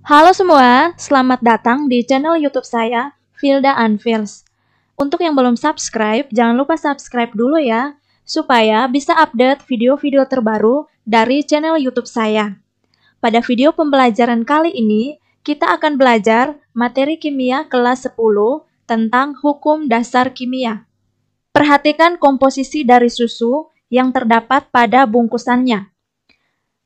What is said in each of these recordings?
Halo semua, selamat datang di channel YouTube saya, Filda Unveils. Untuk yang belum subscribe, jangan lupa subscribe dulu ya, supaya bisa update video-video terbaru dari channel YouTube saya. Pada video pembelajaran kali ini, kita akan belajar materi kimia kelas 10 tentang hukum dasar kimia. Perhatikan komposisi dari susu yang terdapat pada bungkusannya.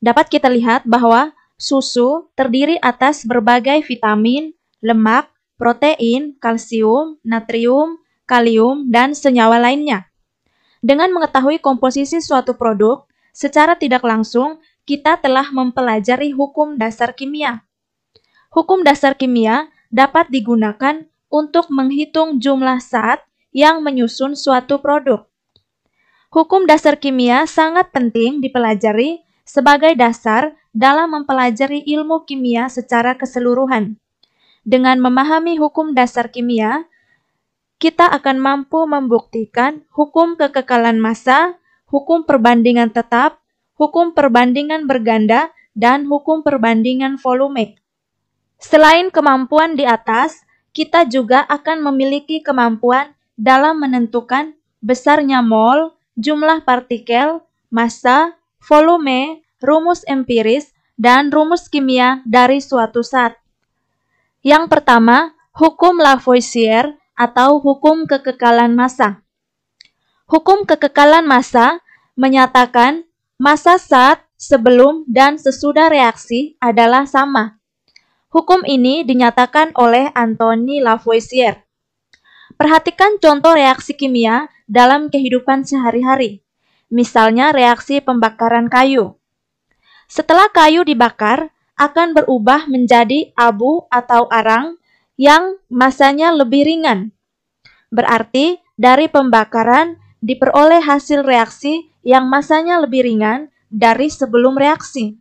Dapat kita lihat bahwa susu terdiri atas berbagai vitamin, lemak, protein, kalsium, natrium, kalium, dan senyawa lainnya. Dengan mengetahui komposisi suatu produk, secara tidak langsung kita telah mempelajari hukum dasar kimia. Hukum dasar kimia dapat digunakan untuk menghitung jumlah zat yang menyusun suatu produk. Hukum dasar kimia sangat penting dipelajari sebagai dasar dalam mempelajari ilmu kimia secara keseluruhan. Dengan memahami hukum dasar kimia, kita akan mampu membuktikan hukum kekekalan massa, hukum perbandingan tetap, hukum perbandingan berganda, dan hukum perbandingan volume. Selain kemampuan di atas, kita juga akan memiliki kemampuan dalam menentukan besarnya mol, jumlah partikel, massa, volume, rumus empiris, dan rumus kimia dari suatu zat. Yang pertama, hukum Lavoisier atau hukum kekekalan massa. Hukum kekekalan massa menyatakan massa zat sebelum dan sesudah reaksi adalah sama. Hukum ini dinyatakan oleh Anthony Lavoisier. Perhatikan contoh reaksi kimia dalam kehidupan sehari-hari. Misalnya reaksi pembakaran kayu. Setelah kayu dibakar, akan berubah menjadi abu atau arang yang massanya lebih ringan. Berarti dari pembakaran diperoleh hasil reaksi yang massanya lebih ringan dari sebelum reaksi.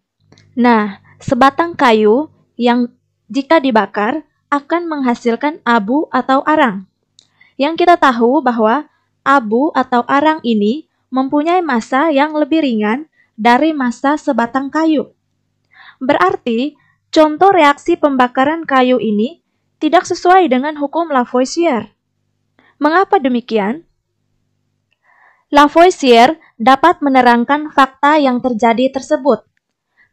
Nah, sebatang kayu yang jika dibakar akan menghasilkan abu atau arang. Yang kita tahu bahwa abu atau arang ini mempunyai massa yang lebih ringan dari massa sebatang kayu. Berarti, contoh reaksi pembakaran kayu ini tidak sesuai dengan hukum Lavoisier. Mengapa demikian? Lavoisier dapat menerangkan fakta yang terjadi tersebut.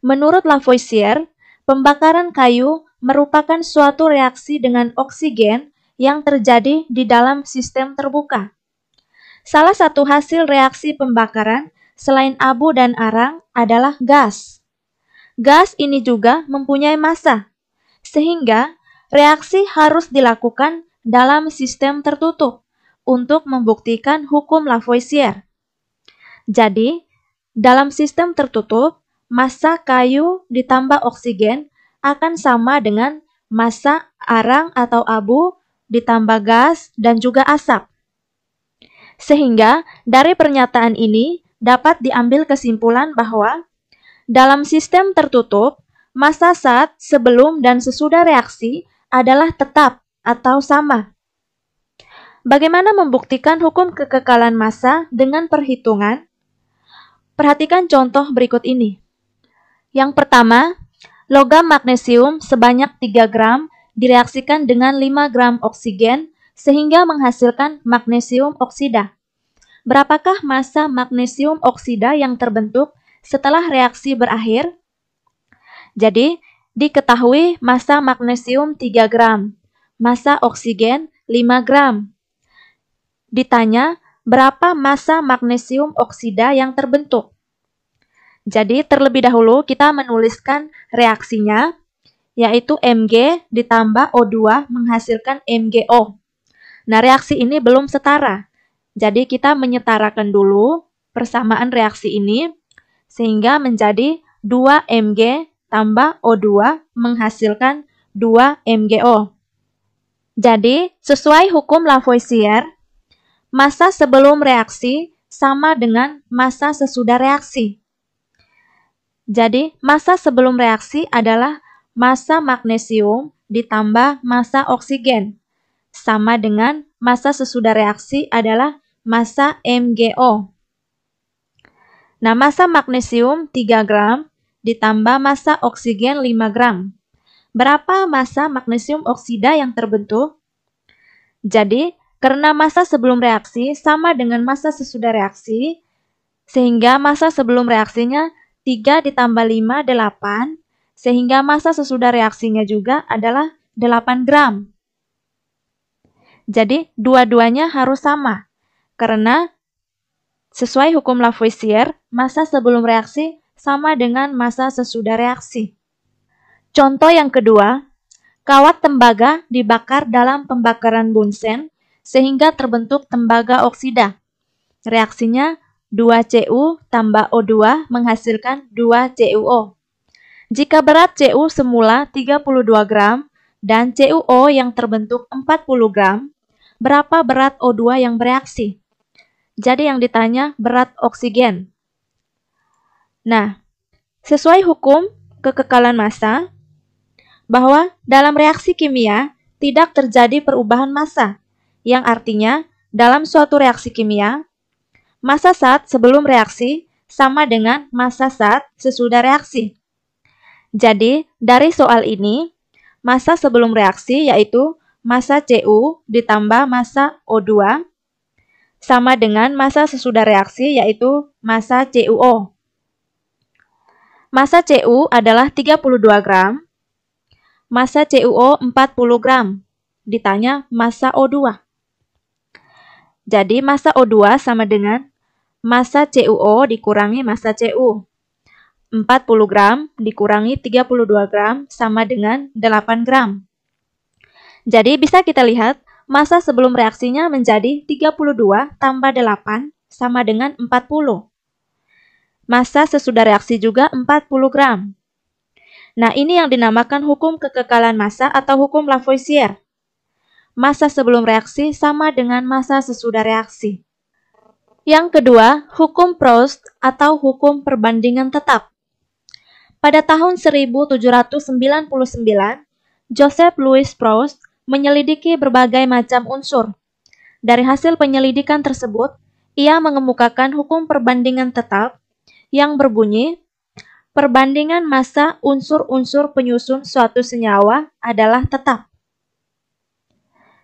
Menurut Lavoisier, pembakaran kayu merupakan suatu reaksi dengan oksigen yang terjadi di dalam sistem terbuka. Salah satu hasil reaksi pembakaran selain abu dan arang adalah gas. Gas ini juga mempunyai massa, sehingga reaksi harus dilakukan dalam sistem tertutup untuk membuktikan hukum Lavoisier. Jadi, dalam sistem tertutup, massa kayu ditambah oksigen akan sama dengan massa arang atau abu ditambah gas dan juga asap. Sehingga dari pernyataan ini dapat diambil kesimpulan bahwa dalam sistem tertutup, massa zat sebelum dan sesudah reaksi adalah tetap atau sama. Bagaimana membuktikan hukum kekekalan massa dengan perhitungan? Perhatikan contoh berikut ini. Yang pertama, logam magnesium sebanyak 3 gram direaksikan dengan 5 gram oksigen sehingga menghasilkan magnesium oksida. Berapakah massa magnesium oksida yang terbentuk setelah reaksi berakhir? Jadi, diketahui massa magnesium 3 gram, massa oksigen 5 gram. Ditanya, berapa massa magnesium oksida yang terbentuk? Jadi, terlebih dahulu kita menuliskan reaksinya, yaitu Mg ditambah O2 menghasilkan MgO. Nah, reaksi ini belum setara. Jadi, kita menyetarakan dulu persamaan reaksi ini, sehingga menjadi 2 Mg tambah O2 menghasilkan 2 MgO. Jadi, sesuai hukum Lavoisier, massa sebelum reaksi sama dengan massa sesudah reaksi. Jadi, massa sebelum reaksi adalah massa magnesium ditambah massa oksigen, sama dengan massa sesudah reaksi adalah massa MgO. Nah, massa magnesium 3 gram ditambah massa oksigen 5 gram. berapa massa magnesium oksida yang terbentuk? Jadi, karena massa sebelum reaksi sama dengan massa sesudah reaksi, sehingga massa sebelum reaksinya 3 ditambah 5, 8, sehingga massa sesudah reaksinya juga adalah 8 gram. Jadi, dua-duanya harus sama, karena sesuai hukum Lavoisier, massa sebelum reaksi sama dengan massa sesudah reaksi. Contoh yang kedua, kawat tembaga dibakar dalam pembakaran Bunsen sehingga terbentuk tembaga oksida. Reaksinya 2Cu tambah O2 menghasilkan 2CuO. Jika berat Cu semula 32 gram dan CuO yang terbentuk 40 gram, berapa berat O2 yang bereaksi? Jadi yang ditanya berat oksigen. Nah, sesuai hukum kekekalan massa, bahwa dalam reaksi kimia tidak terjadi perubahan massa, yang artinya dalam suatu reaksi kimia, massa saat sebelum reaksi sama dengan massa saat sesudah reaksi. Jadi, dari soal ini, massa sebelum reaksi yaitu massa Cu ditambah massa O2 sama dengan massa sesudah reaksi yaitu massa CuO. Massa Cu adalah 32 gram, massa CuO 40 gram, ditanya massa O2. Jadi massa O2 sama dengan massa CuO dikurangi massa Cu. 40 gram dikurangi 32 gram sama dengan 8 gram. Jadi bisa kita lihat massa sebelum reaksinya menjadi 32 tambah 8 sama dengan 40. Massa sesudah reaksi juga 40 gram. Nah, ini yang dinamakan hukum kekekalan massa atau hukum Lavoisier. Massa sebelum reaksi sama dengan massa sesudah reaksi. Yang kedua, hukum Proust atau hukum perbandingan tetap. Pada tahun 1799, Joseph Louis Proust menyelidiki berbagai macam unsur. Dari hasil penyelidikan tersebut, ia mengemukakan hukum perbandingan tetap yang berbunyi, perbandingan massa unsur-unsur penyusun suatu senyawa adalah tetap.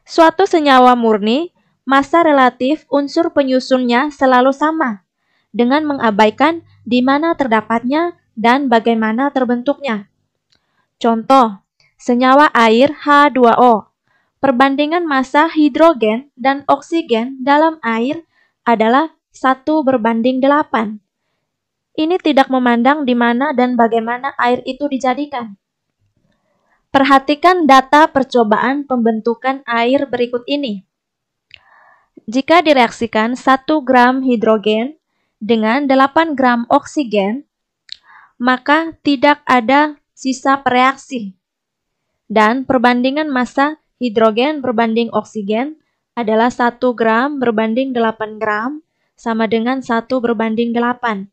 Suatu senyawa murni, massa relatif unsur penyusunnya selalu sama, dengan mengabaikan di mana terdapatnya dan bagaimana terbentuknya. Contoh, senyawa air H2O. Perbandingan massa hidrogen dan oksigen dalam air adalah 1:8. Ini tidak memandang di mana dan bagaimana air itu dijadikan. Perhatikan data percobaan pembentukan air berikut ini. Jika direaksikan 1 gram hidrogen dengan 8 gram oksigen, maka tidak ada sisa pereaksi. Dan perbandingan massa hidrogen berbanding oksigen adalah 1 gram berbanding 8 gram sama dengan 1:8.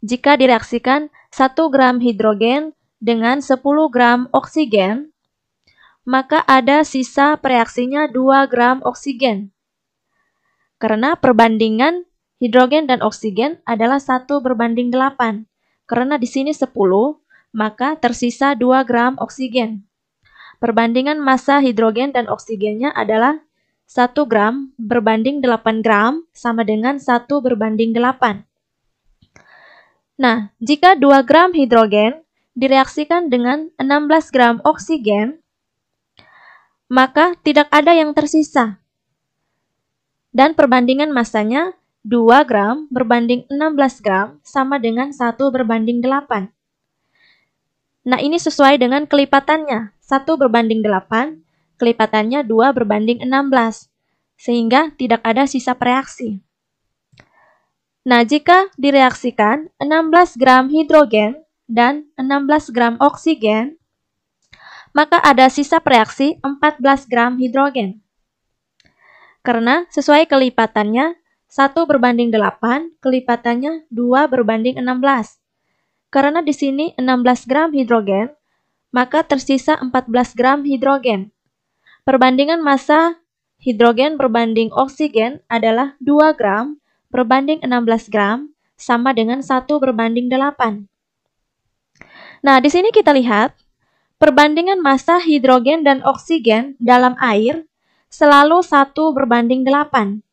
Jika direaksikan 1 gram hidrogen dengan 10 gram oksigen, maka ada sisa pereaksinya 2 gram oksigen. Karena perbandingan hidrogen dan oksigen adalah 1:8. Karena di sini 10, maka tersisa 2 gram oksigen. Perbandingan massa hidrogen dan oksigennya adalah 1 gram berbanding 8 gram sama dengan 1:8. Nah, jika 2 gram hidrogen direaksikan dengan 16 gram oksigen, maka tidak ada yang tersisa. Dan perbandingan massanya 2 gram berbanding 16 gram sama dengan 1:8. Nah, ini sesuai dengan kelipatannya. 1:8, kelipatannya 2:16. Sehingga tidak ada sisa pereaksi. Nah, jika direaksikan 16 gram hidrogen dan 16 gram oksigen, maka ada sisa pereaksi 14 gram hidrogen. Karena sesuai kelipatannya 1:8, kelipatannya 2:16. Karena di sini 16 gram hidrogen, maka tersisa 14 gram hidrogen. Perbandingan massa hidrogen berbanding oksigen adalah 2 gram berbanding 16 gram sama dengan 1:8. Nah, di sini kita lihat perbandingan massa hidrogen dan oksigen dalam air selalu 1:8.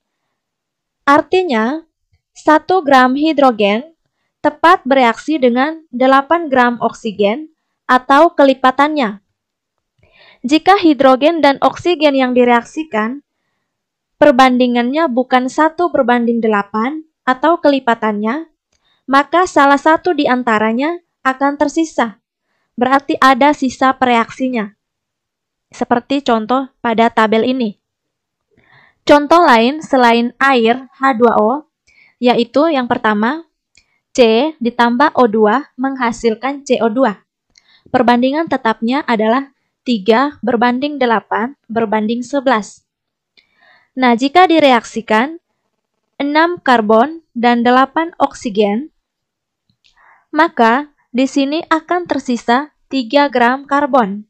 Artinya, 1 gram hidrogen tepat bereaksi dengan 8 gram oksigen atau kelipatannya. Jika hidrogen dan oksigen yang direaksikan, perbandingannya bukan 1:8 atau kelipatannya, maka salah satu di antaranya akan tersisa. Berarti ada sisa pereaksinya. Seperti contoh pada tabel ini. Contoh lain selain air H2O, yaitu yang pertama, C ditambah O2 menghasilkan CO2. Perbandingan tetapnya adalah 3:8:11. Nah, jika direaksikan 6 karbon dan 8 oksigen, maka di sini akan tersisa 3 gram karbon.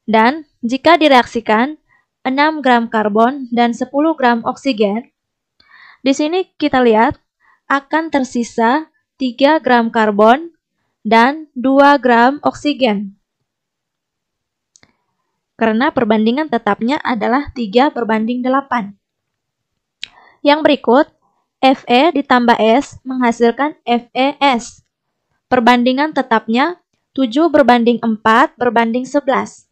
Dan jika direaksikan 6 gram karbon dan 10 gram oksigen, di sini kita lihat akan tersisa 3 gram karbon dan 2 gram oksigen. Karena perbandingan tetapnya adalah 3:8. Yang berikut, Fe ditambah S menghasilkan FeS. Perbandingan tetapnya 7:4:11.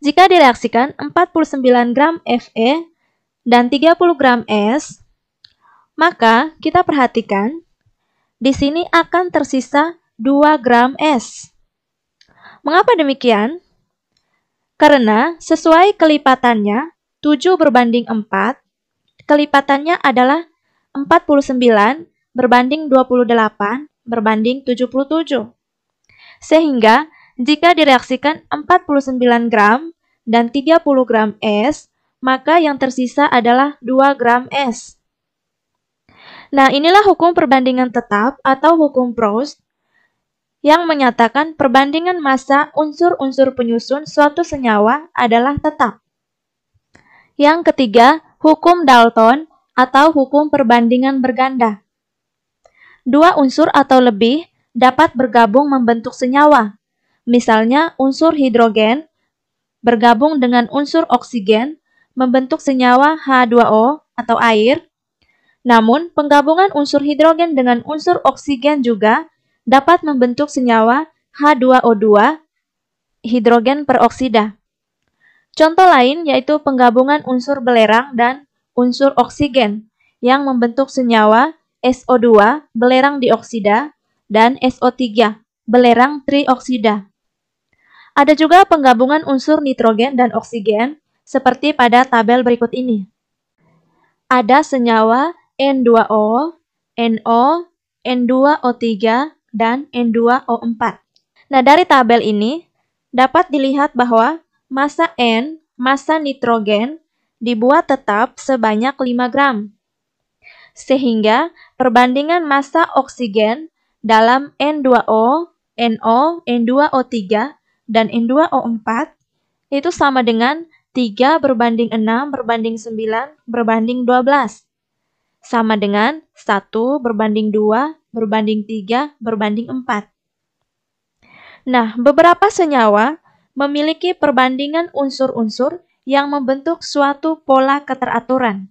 Jika direaksikan 49 gram Fe dan 30 gram S, maka kita perhatikan di sini akan tersisa 2 gram S. Mengapa demikian? Karena sesuai kelipatannya 7:4, kelipatannya adalah 49:28:77. Sehingga jika direaksikan 49 gram dan 30 gram S, maka yang tersisa adalah 2 gram S. Nah, inilah hukum perbandingan tetap atau hukum Proust yang menyatakan perbandingan massa unsur-unsur penyusun suatu senyawa adalah tetap. Yang ketiga, hukum Dalton atau hukum perbandingan berganda. Dua unsur atau lebih dapat bergabung membentuk senyawa. Misalnya, unsur hidrogen bergabung dengan unsur oksigen membentuk senyawa H2O atau air. Namun, penggabungan unsur hidrogen dengan unsur oksigen juga dapat membentuk senyawa H2O2, hidrogen peroksida. Contoh lain yaitu penggabungan unsur belerang dan unsur oksigen yang membentuk senyawa SO2, belerang dioksida, dan SO3, belerang trioksida. Ada juga penggabungan unsur nitrogen dan oksigen seperti pada tabel berikut ini. Ada senyawa N2O, NO, N2O3, dan N2O4. Nah, dari tabel ini dapat dilihat bahwa massa N, massa nitrogen, dibuat tetap sebanyak 5 gram. Sehingga perbandingan massa oksigen dalam N2O, NO, N2O3, dan N2O4 itu sama dengan 3:6:9:12. Sama dengan 1:2:3:4. Nah, beberapa senyawa memiliki perbandingan unsur-unsur yang membentuk suatu pola keteraturan.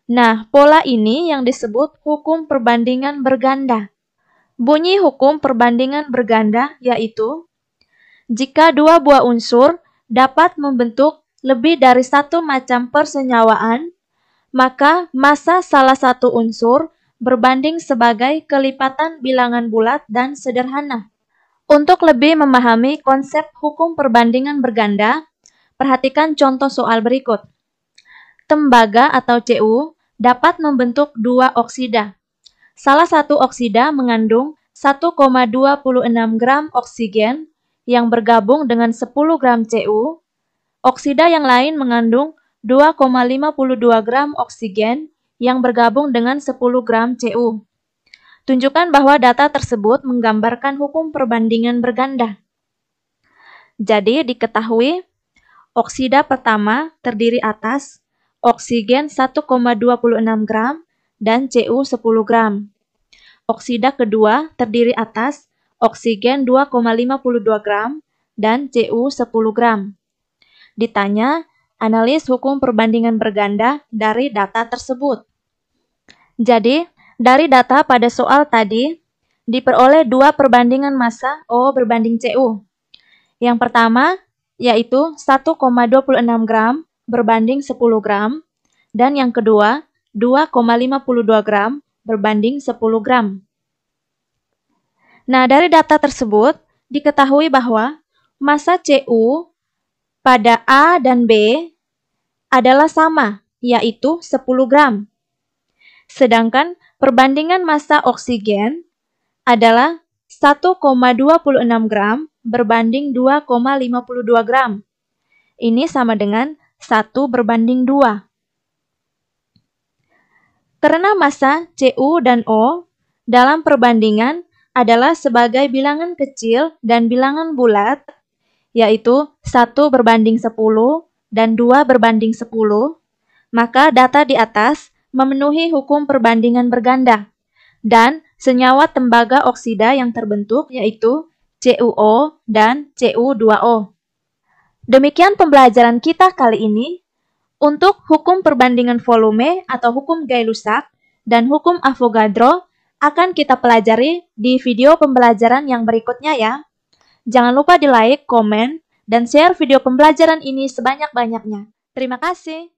Nah, pola ini yang disebut hukum perbandingan berganda. Bunyi hukum perbandingan berganda yaitu, jika dua buah unsur dapat membentuk lebih dari satu macam persenyawaan, maka massa salah satu unsur berbanding sebagai kelipatan bilangan bulat dan sederhana. Untuk lebih memahami konsep hukum perbandingan berganda, perhatikan contoh soal berikut. Tembaga atau Cu dapat membentuk dua oksida. Salah satu oksida mengandung 1,26 gram oksigen yang bergabung dengan 10 gram Cu. Oksida yang lain mengandung 2,52 gram oksigen yang bergabung dengan 10 gram Cu. Tunjukkan bahwa data tersebut menggambarkan hukum perbandingan berganda. Jadi diketahui, oksida pertama terdiri atas oksigen 1,26 gram dan Cu 10 gram. Oksida kedua terdiri atas oksigen 2,52 gram, dan Cu 10 gram. Ditanya, analis hukum perbandingan berganda dari data tersebut. Jadi, dari data pada soal tadi, diperoleh dua perbandingan massa O berbanding Cu. Yang pertama, yaitu 1,26 gram berbanding 10 gram, dan yang kedua, 2,52 gram berbanding 10 gram. Nah, dari data tersebut, diketahui bahwa massa Cu pada A dan B adalah sama, yaitu 10 gram. Sedangkan perbandingan massa oksigen adalah 1,26 gram berbanding 2,52 gram. Ini sama dengan 1 berbanding 2. Karena massa Cu dan O dalam perbandingan adalah sebagai bilangan kecil dan bilangan bulat, yaitu 1 berbanding 10 dan 2 berbanding 10, maka data di atas memenuhi hukum perbandingan berganda, dan senyawa tembaga oksida yang terbentuk yaitu CuO dan Cu2O. Demikian pembelajaran kita kali ini. Untuk hukum perbandingan volume atau hukum Gay-Lussac dan hukum Avogadro akan kita pelajari di video pembelajaran yang berikutnya ya. Jangan lupa di like, komen, dan share video pembelajaran ini sebanyak-banyaknya. Terima kasih.